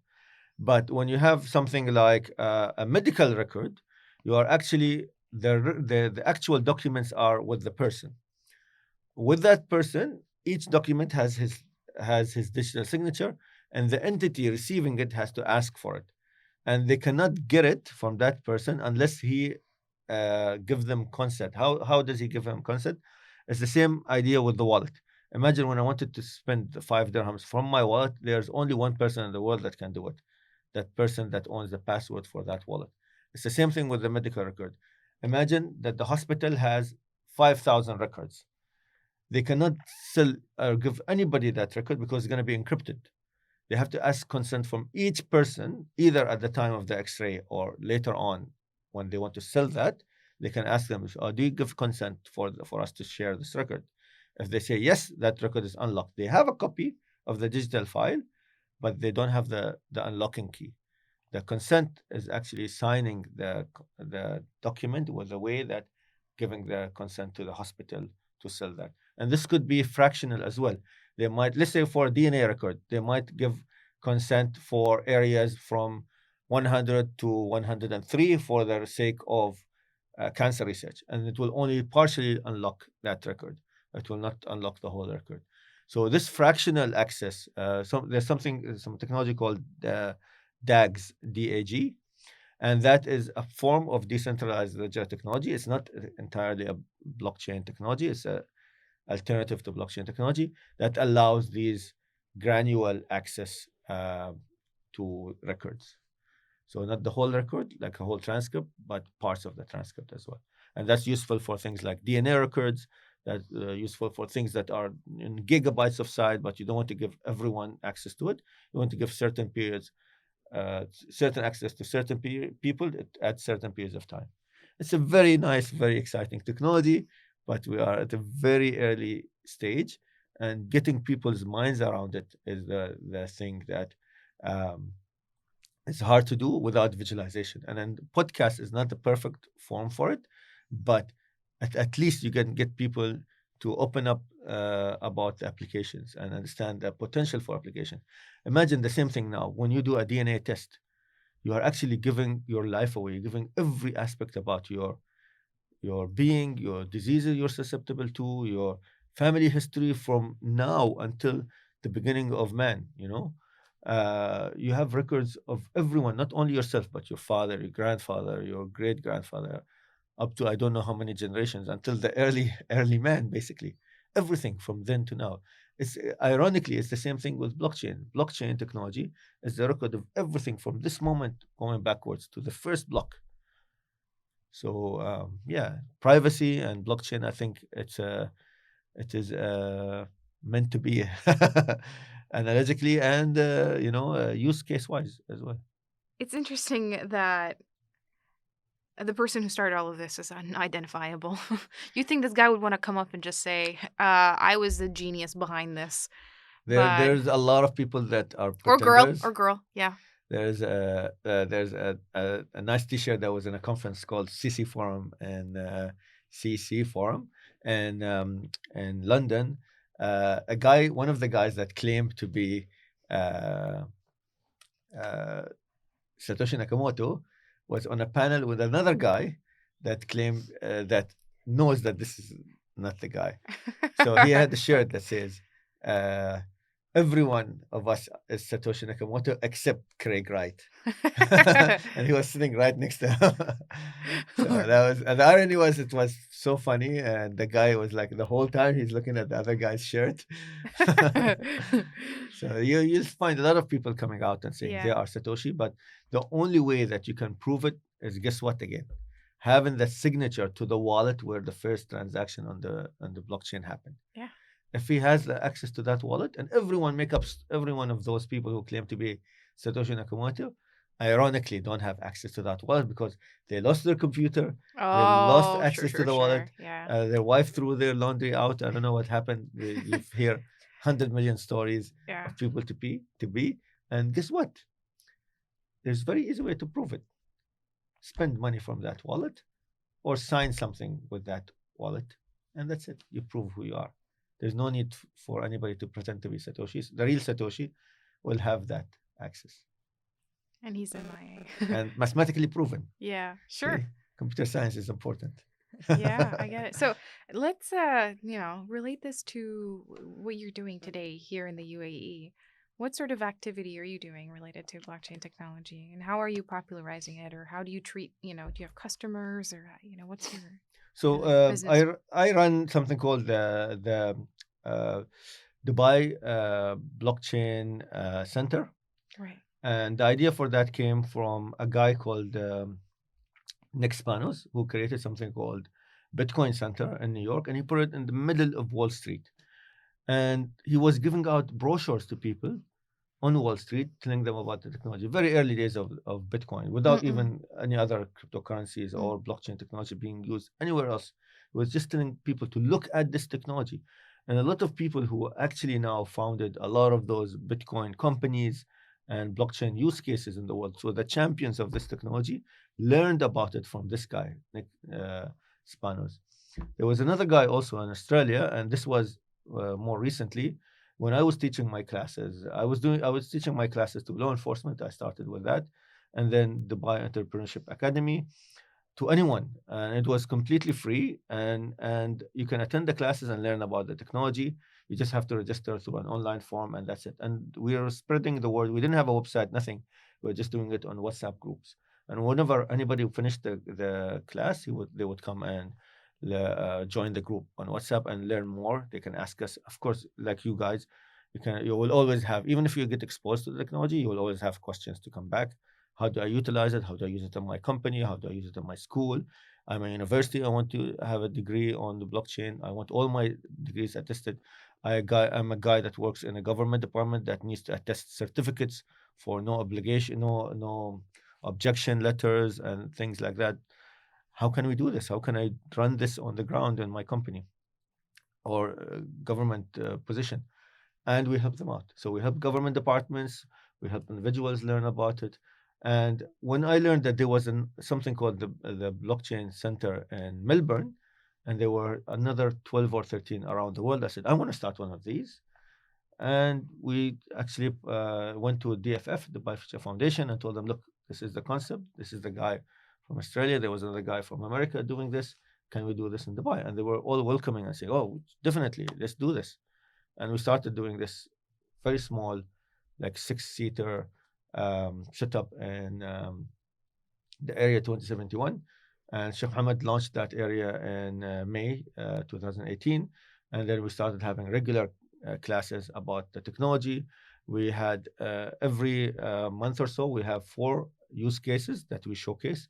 Speaker 2: But when you have something like a medical record, you are actually the actual documents are with the person. With that person, each document has his digital signature, and the entity receiving it has to ask for it, and they cannot get it from that person unless he give them consent. How does he give them consent? It's the same idea with the wallet. Imagine when I wanted to spend 5 dirhams from my wallet, there's only one person in the world that can do it, that person that owns the password for that wallet. It's the same thing with the medical record. Imagine that the hospital has 5,000 records. They cannot sell or give anybody that record because it's going to be encrypted. They have to ask consent from each person, either at the time of the X-ray or later on when they want to sell that. They can ask them, "Do you give consent for us to share this record?" If they say yes, that record is unlocked. They have a copy of the digital file, but they don't have the unlocking key. The consent is actually signing the document with a way that giving the consent to the hospital to sell that. And this could be fractional as well. They might, let's say for a DNA record, they might give consent for areas from 100 to 103 for the sake of cancer research, and it will only partially unlock that record. It will not unlock the whole record. So this fractional access, there's some technology called DAGs, DAG, and that is a form of decentralized ledger technology. It's not entirely a blockchain technology. It's a alternative to blockchain technology that allows these granular access to records. So not the whole record, like a whole transcript, but parts of the transcript as well. And that's useful for things like DNA records. That's useful for things that are in gigabytes of size, but you don't want to give everyone access to it. You want to give certain periods, certain access to certain people at certain periods of time. It's a very nice, very exciting technology, but we are at a very early stage, and getting people's minds around it is the thing that it's hard to do without visualization. And then podcast is not the perfect form for it, but at least you can get people to open up about the applications and understand the potential for application. Imagine the same thing now. When you do a DNA test, you are actually giving your life away, you're giving every aspect about your being, your diseases you're susceptible to, your family history from now until the beginning of man, you know. You have records of everyone, not only yourself, but your father, your grandfather, your great grandfather, up to I don't know how many generations until the early man, basically. Everything from then to now. It's ironically, it's the same thing with blockchain. Blockchain technology is the record of everything from this moment going backwards to the first block. So yeah, privacy and blockchain. I think it is meant to be analytically and use case wise as well.
Speaker 1: It's interesting that the person who started all of this is unidentifiable. You think this guy would want to come up and just say, I was the genius behind this, but
Speaker 2: There's a lot of people that are
Speaker 1: or
Speaker 2: pretenders.
Speaker 1: girl, yeah.
Speaker 2: There's a nice T-shirt that was in a conference called CC Forum and CC Forum and in London. One of the guys that claimed to be uh, uh, Satoshi Nakamoto, was on a panel with another guy that claimed that knows that this is not the guy. So he had a shirt that says, uh, "Every one of us is Satoshi Nakamoto except Craig Wright," and he was sitting right next to him. So that was, and the irony was, it was so funny, and the guy was like the whole time he's looking at the other guy's shirt. So you'll find a lot of people coming out and saying they
Speaker 1: Yeah.
Speaker 2: are Satoshi, but the only way that you can prove it is, guess what, again, having the signature to the wallet where the first transaction on the blockchain happened.
Speaker 1: Yeah.
Speaker 2: If he has the access to that wallet, and every one of those people who claim to be Satoshi Nakamoto, ironically don't have access to that wallet because they lost their computer, they lost
Speaker 1: Oh, sure,
Speaker 2: access to
Speaker 1: sure,
Speaker 2: the wallet,
Speaker 1: sure. Yeah.
Speaker 2: their wife threw their laundry out. I don't know what happened. You hear 100 million stories
Speaker 1: Yeah.
Speaker 2: of people to be, and guess what? There's a very easy way to prove it. Spend money from that wallet or sign something with that wallet, and that's it. You prove who you are. There's no need for anybody to pretend to be Satoshi. The real Satoshi will have that access
Speaker 1: And he's MIA.
Speaker 2: and mathematically proven.
Speaker 1: Yeah, sure.
Speaker 2: See, computer science is important.
Speaker 1: Yeah, I get it. So let's relate this to what you're doing today here in the UAE. What sort of activity are you doing related to blockchain technology, and how are you popularizing it, or how do you treat, do you have customers, or what's your
Speaker 2: So
Speaker 1: business?
Speaker 2: I run something called the Dubai Blockchain Center,
Speaker 1: Right.
Speaker 2: and the idea for that came from a guy called Nick Spanos, who created something called Bitcoin Center in New York, and he put it in the middle of Wall Street. And he was giving out brochures to people on Wall Street, telling them about the technology. Very early days of Bitcoin, without
Speaker 1: Mm-mm.
Speaker 2: even any other cryptocurrencies
Speaker 1: Mm.
Speaker 2: or blockchain technology being used anywhere else. He was just telling people to look at this technology. And a lot of people who actually now founded a lot of those Bitcoin companies and blockchain use cases in the world. So the champions of this technology learned about it from this guy, Nick Spanos. There was another guy also in Australia, and this was more recently when I was teaching my classes. I was teaching my classes to law enforcement. I started with that, and then Dubai Entrepreneurship Academy to anyone, and it was completely free. And you can attend the classes and learn about the technology. You just have to register through an online form, and that's it. And we are spreading the word. We didn't have a website, nothing. We were just doing it on WhatsApp groups. And whenever anybody finished the class, they would come and join the group on WhatsApp and learn more. They can ask us, of course, like you guys. You will always have, even if you get exposed to the technology, you will always have questions to come back. How do I utilize it? How do I use it in my company? How do I use it in my school? I'm a university. I want to have a degree on the blockchain. I want all my degrees attested. I'm a guy that works in a government department that needs to attest certificates for no obligation, no objection letters and things like that. How can we do this? How can I run this on the ground in my company or government position? And we help them out. So we help government departments, we help individuals learn about it. And when I learned that there was something called the Blockchain Center in Melbourne, and there were another 12 or 13 around the world, I said, I want to start one of these. And we actually went to DFF, the Future Foundation, and told them, look, this is the concept. This is the guy from Australia. There was another guy from America doing this. Can we do this in Dubai? And they were all welcoming and saying, oh, definitely, let's do this. And we started doing this very small, like 6-seater setup in the area 2071. And Sheikh Mohammed launched that area in May 2018. And then we started having regular classes about the technology. We had every month or so, we have 4 use cases that we showcase.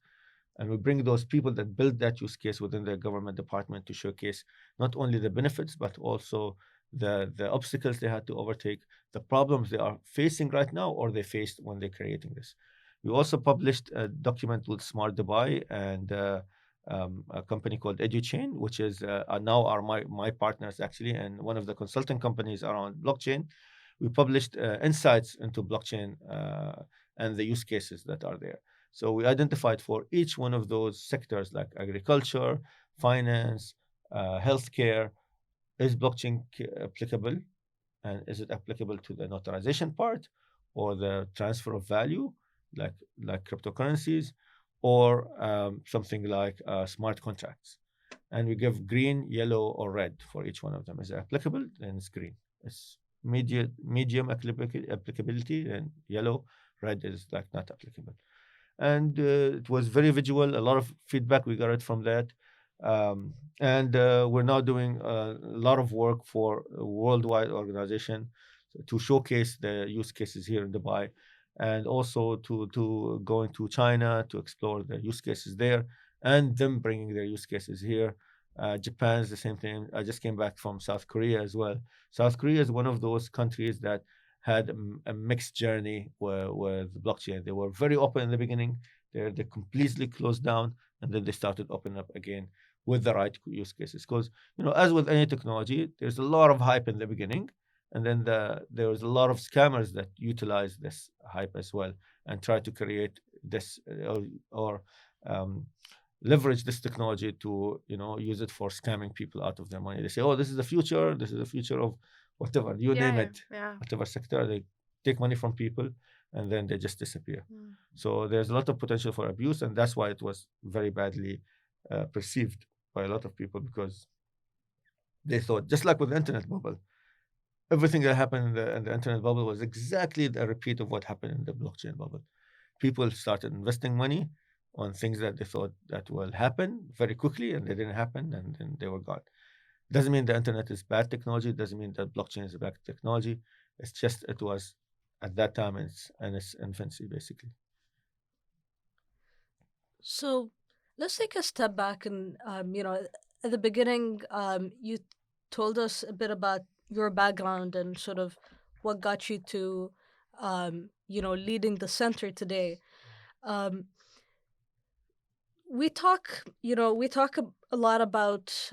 Speaker 2: And we bring those people that build that use case within the government department to showcase not only the benefits, but also the obstacles they had to overtake, the problems they are facing right now or they faced when they're creating this. We also published a document with Smart Dubai and a company called EduChain, which is now are my partners actually, and one of the consulting companies around blockchain. We published insights into blockchain and the use cases that are there. So we identified for each one of those sectors like agriculture, finance, healthcare, is blockchain applicable? And is it applicable to the notarization part or the transfer of value, like cryptocurrencies, or something like smart contracts? And we give green, yellow, or red for each one of them. Is it applicable? Then it's green. It's medium applicability, and yellow, red is like not applicable. And it was very visual. A lot of feedback we got it from that. And we're now doing a lot of work for a worldwide organization to showcase the use cases here in Dubai, and also to go into China to explore the use cases there, and them bringing their use cases here. Japan is the same thing. I just came back from South Korea as well. South Korea is one of those countries that had a mixed journey with blockchain. They were very open in the beginning. They completely closed down, and then they started opening up again with the right use cases. Because as with any technology, there's a lot of hype in the beginning, and then there was a lot of scammers that utilize this hype as well and try to create this or leverage this technology to use it for scamming people out of their money. They say, oh, this is the future. This is the future of whatever, you
Speaker 1: Yeah,
Speaker 2: name
Speaker 1: yeah,
Speaker 2: it,
Speaker 1: yeah.
Speaker 2: whatever sector. They take money from people and then they just disappear.
Speaker 1: Mm.
Speaker 2: So there's a lot of potential for abuse, and that's why it was very badly perceived by a lot of people, because they thought, just like with the internet bubble, everything that happened in the internet bubble was exactly a repeat of what happened in the blockchain bubble. People started investing money on things that they thought that will happen very quickly, and they didn't happen, and then they were gone. Doesn't mean the internet is bad technology. Doesn't mean that blockchain is bad technology. It's just it was at that time in its infancy, basically.
Speaker 3: So let's take a step back and, at the beginning, you told us a bit about your background and sort of what got you to, leading the center today. Um, we talk a lot about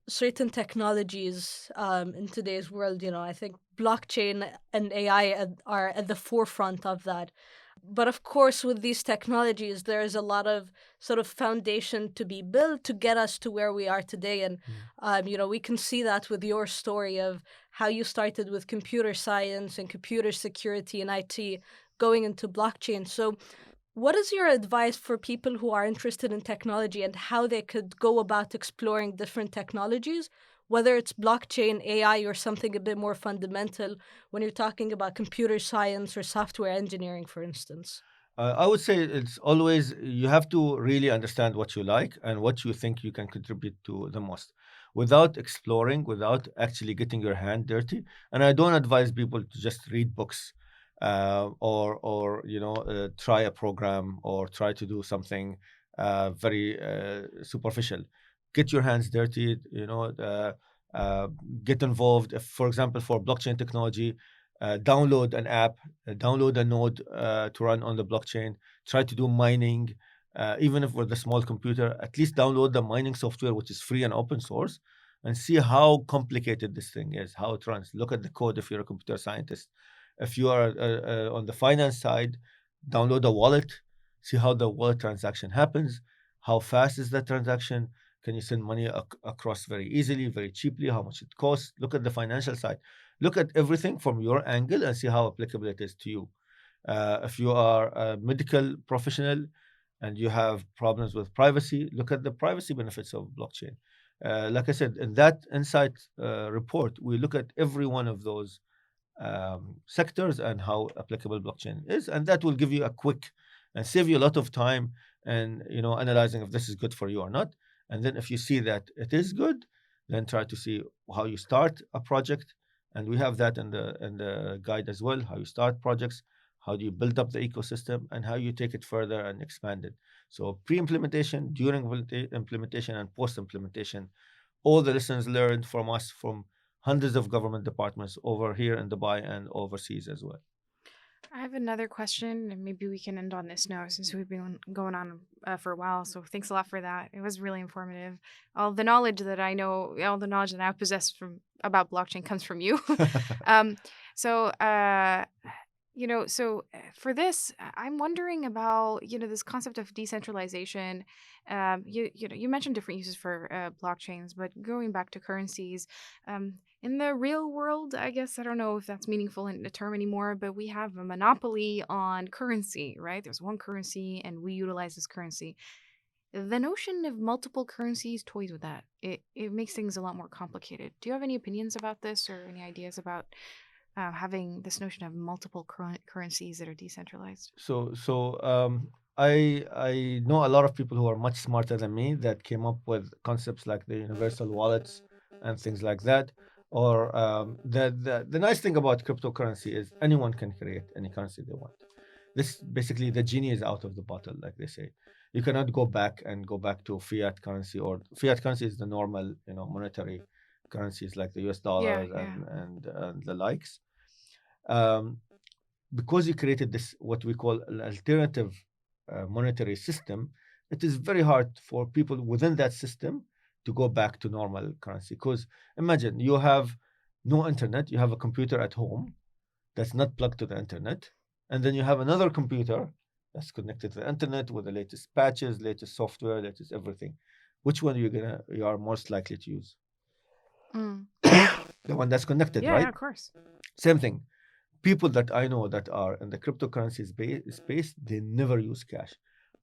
Speaker 3: certain technologies in today's world. I think blockchain and AI are at the forefront of that. But of course, with these technologies, there is a lot of sort of foundation to be built to get us to where we are today. And,
Speaker 2: Mm.
Speaker 3: we can see that with your story of how you started with computer science and computer security and IT going into blockchain. So, what is your advice for people who are interested in technology and how they could go about exploring different technologies, whether it's blockchain, AI, or something a bit more fundamental when you're talking about computer science or software engineering, for instance?
Speaker 2: I would say it's always you have to really understand what you like and what you think you can contribute to the most without exploring, without actually getting your hand dirty. And I don't advise people to just read books or try a program or try to do something very superficial. Get your hands dirty, uh, get involved. If, for example, for blockchain technology, download an app, download a node to run on the blockchain, try to do mining, even if with a small computer, at least download the mining software, which is free and open source, and see how complicated this thing is, how it runs. Look at the code if you're a computer scientist. If you are on the finance side, download a wallet, see how the wallet transaction happens, how fast is that transaction, can you send money across very easily, very cheaply, how much it costs. Look at the financial side, look at everything from your angle and see how applicable it is to you. If you are a medical professional and you have problems with privacy, look at the privacy benefits of blockchain. Like I said, in that insight report, we look at every one of those sectors and how applicable blockchain is, and that will give you a quick and save you a lot of time and analyzing if this is good for you or not. And then if you see that it is good, then try to see how you start a project, and we have that in the guide as well. How you start projects, how do you build up the ecosystem, and how you take it further and expand it. So pre-implementation, during implementation, and post-implementation, all the lessons learned from us from hundreds of government departments over here in Dubai and overseas as well.
Speaker 1: I have another question, and maybe we can end on this note since we've been going on for a while. So thanks a lot for that. It was really informative. All the knowledge that I possess from about blockchain comes from you. um, so for this, I'm wondering about this concept of decentralization. You mentioned different uses for blockchains, but going back to currencies, in the real world, I guess I don't know if that's meaningful in the term anymore, but we have a monopoly on currency, right? There's one currency, and we utilize this currency. The notion of multiple currencies toys with that. It makes things a lot more complicated. Do you have any opinions about this or any ideas about having this notion of multiple currencies that are decentralized?
Speaker 2: I know a lot of people who are much smarter than me that came up with concepts like the universal wallets and things like that. Or the nice thing about cryptocurrency is anyone can create any currency they want. This basically the genie is out of the bottle, like they say. You cannot go back to fiat currency, or fiat currency is the normal, monetary currencies like the US
Speaker 1: Yeah,
Speaker 2: dollars
Speaker 1: yeah.
Speaker 2: and the likes. Um, because you created this what we call an alternative monetary system, it is very hard for people within that system to go back to normal currency. Because imagine you have no internet, you have a computer at home that's not plugged to the internet, and then you have another computer that's connected to the internet with the latest patches, latest software, latest everything. Which one you are most likely to use?
Speaker 1: Mm.
Speaker 2: The one that's connected,
Speaker 1: Yeah, yeah,
Speaker 2: right?
Speaker 1: of course.
Speaker 2: Same thing. People that I know that are in the cryptocurrency space, they never use cash.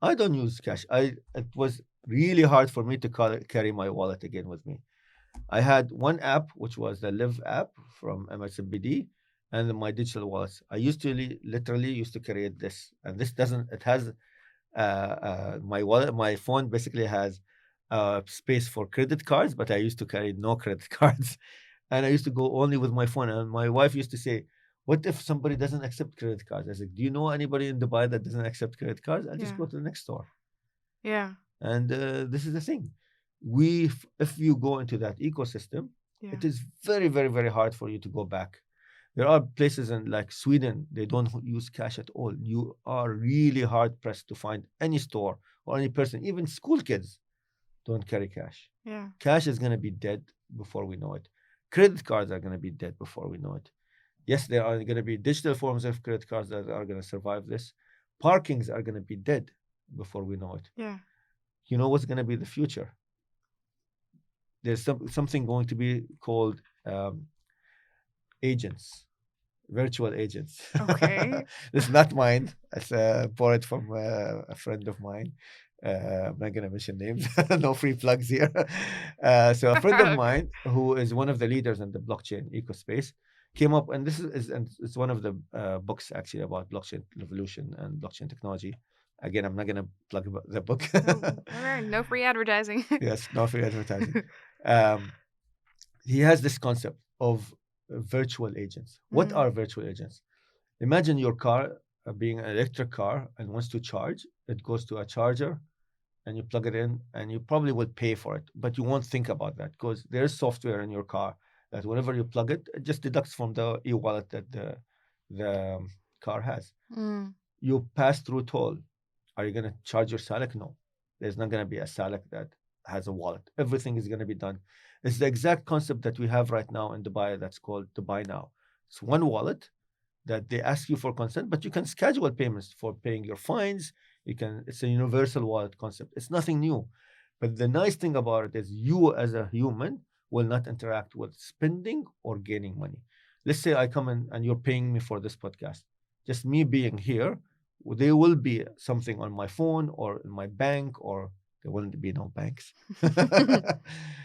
Speaker 2: I don't use cash. It was really hard for me to carry my wallet again with me. I had one app, which was the Live app from MSMBD, and my digital wallets. I used to literally used to carry this, and this doesn't. It has my wallet. My phone basically has space for credit cards, but I used to carry no credit cards, and I used to go only with my phone. And my wife used to say, "What if somebody doesn't accept credit cards?" I said, "Do you know anybody in Dubai that doesn't accept credit cards? I'll just
Speaker 1: Yeah,
Speaker 2: go to the next store."
Speaker 1: yeah,
Speaker 2: And this is the thing. If you go into that ecosystem,
Speaker 1: yeah,
Speaker 2: it is very, very, very hard for you to go back. There are places in like Sweden, they don't use cash at all. You are really hard pressed to find any store or any person, even school kids don't carry cash.
Speaker 1: yeah.
Speaker 2: Cash is going to be dead before we know it. Credit cards are going to be dead before we know it. Yes, there are going to be digital forms of credit cards that are going to survive this, Parkings are going to be dead before we know it.
Speaker 1: Yeah.
Speaker 2: You know what's going to be the future? There's something going to be called agents, virtual agents.
Speaker 1: Okay.
Speaker 2: It's not mine. It's borrowed from a friend of mine. I'm not going to mention names. No free plugs here. So a friend of mine who is one of the leaders in the blockchain ecospace came up, and this is and it's one of the books actually about blockchain revolution and blockchain technology. Again, I'm not going to plug the book.
Speaker 1: No, all right, no free advertising.
Speaker 2: Yes, no free advertising. Um, he has this concept of virtual agents. What
Speaker 1: Mm.
Speaker 2: are virtual agents? Imagine your car being an electric car and wants to charge. It goes to a charger and you plug it in, and you probably will pay for it, but you won't think about that because there's software in your car that whenever you plug it, it just deducts from the e-wallet that the car has.
Speaker 1: Mm.
Speaker 2: You pass through toll. Are you going to charge your Salik? No. There's not going to be a Salik that has a wallet. Everything is going to be done. It's the exact concept that we have right now in Dubai that's called Dubai Now. It's one wallet that they ask you for consent, but you can schedule payments for paying your fines. It's a universal wallet concept. It's nothing new. But the nice thing about it is you as a human will not interact with spending or gaining money. Let's say I come in and you're paying me for this podcast. Just me being here, there will be something on my phone or in my bank, or there wouldn't be no banks.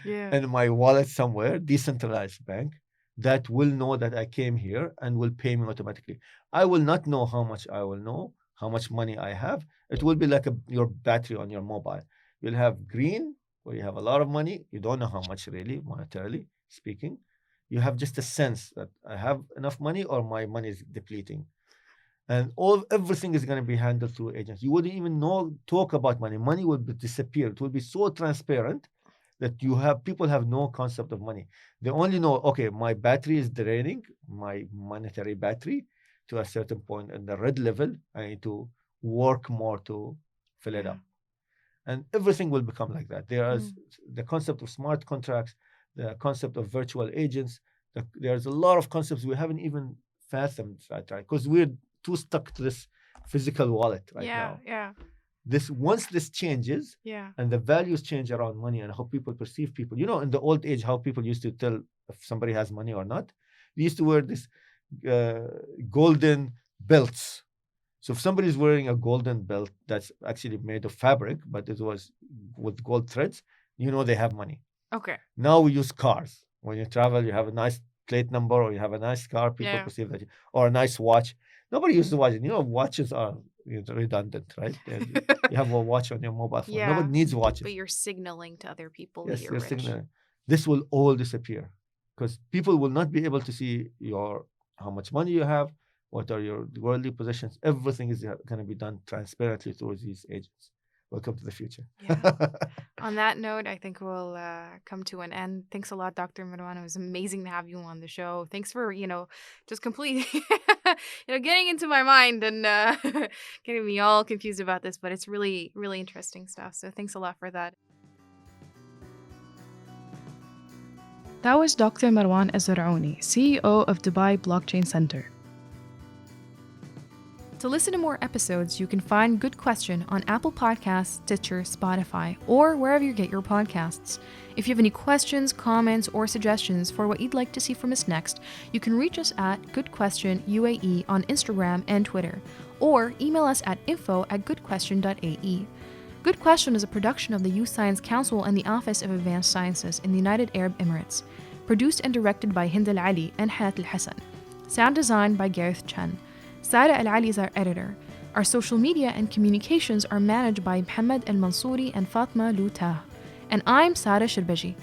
Speaker 1: Yeah.
Speaker 2: In my wallet somewhere, decentralized bank, that will know that I came here and will pay me automatically. I will not know how much I will know, how much money I have. It will be like your battery on your mobile. You'll have green, where you have a lot of money. You don't know how much really, monetarily speaking. You have just a sense that I have enough money or my money is depleting. And everything is going to be handled through agents. You wouldn't even talk about money. Money will disappear. It will be so transparent that people have no concept of money. They only know, okay, my battery is draining, my monetary battery to a certain point in the red level. I need to work more to fill it
Speaker 1: Yeah.
Speaker 2: up. And everything will become like that. There is
Speaker 1: Mm.
Speaker 2: the concept of smart contracts, the concept of virtual agents. There's a lot of concepts we haven't even fathomed that, right? Because we're too stuck to this physical wallet right
Speaker 1: Yeah.
Speaker 2: now.
Speaker 1: Yeah.
Speaker 2: Once this changes,
Speaker 1: Yeah.
Speaker 2: and the values change around money and how people perceive people. In the old age, how people used to tell if somebody has money or not. They used to wear this uh, golden belts. So if somebody's wearing a golden belt that's actually made of fabric, but it was with gold threads, they have money.
Speaker 1: Okay.
Speaker 2: Now we use cars. When you travel, you have a nice plate number or you have a nice car, people
Speaker 1: Yeah.
Speaker 2: perceive that, or a nice watch. Nobody uses watches. Watches are redundant, right? You have a watch on your mobile phone.
Speaker 1: Yeah.
Speaker 2: Nobody needs
Speaker 1: But
Speaker 2: watches.
Speaker 1: you're signaling to other people that
Speaker 2: Yes,
Speaker 1: you're
Speaker 2: you're
Speaker 1: rich.
Speaker 2: signaling. This will all disappear because people will not be able to see how much money you have, what are your worldly possessions. Everything is going to be done transparently through these agents. Welcome to the future.
Speaker 1: Yeah. On that note, I think we'll come to an end. Thanks a lot, Dr. Marwan. It was amazing to have you on the show. Thanks for, just completely, getting into my mind and getting me all confused about this. But it's really, really interesting stuff. So thanks a lot for that. That was Dr. Marwan Alzarouni, CEO of Dubai Blockchain Center. To listen to more episodes, you can find Good Question on Apple Podcasts, Stitcher, Spotify, or wherever you get your podcasts. If you have any questions, comments, or suggestions for what you'd like to see from us next, you can reach us at GoodQuestionUAE on Instagram and Twitter, or email us at info@goodquestion.ae. Good Question is a production of the Youth Science Council and the Office of Advanced Sciences in the United Arab Emirates. Produced and directed by Hind Al-Ali and Hayat Al-Hassan. Sound designed by Gareth Chen. Sara Al-Ali is our editor. Our social media and communications are managed by Mohammed Al-Mansouri and Fatma Lutah. And I'm Sara Shirbaji.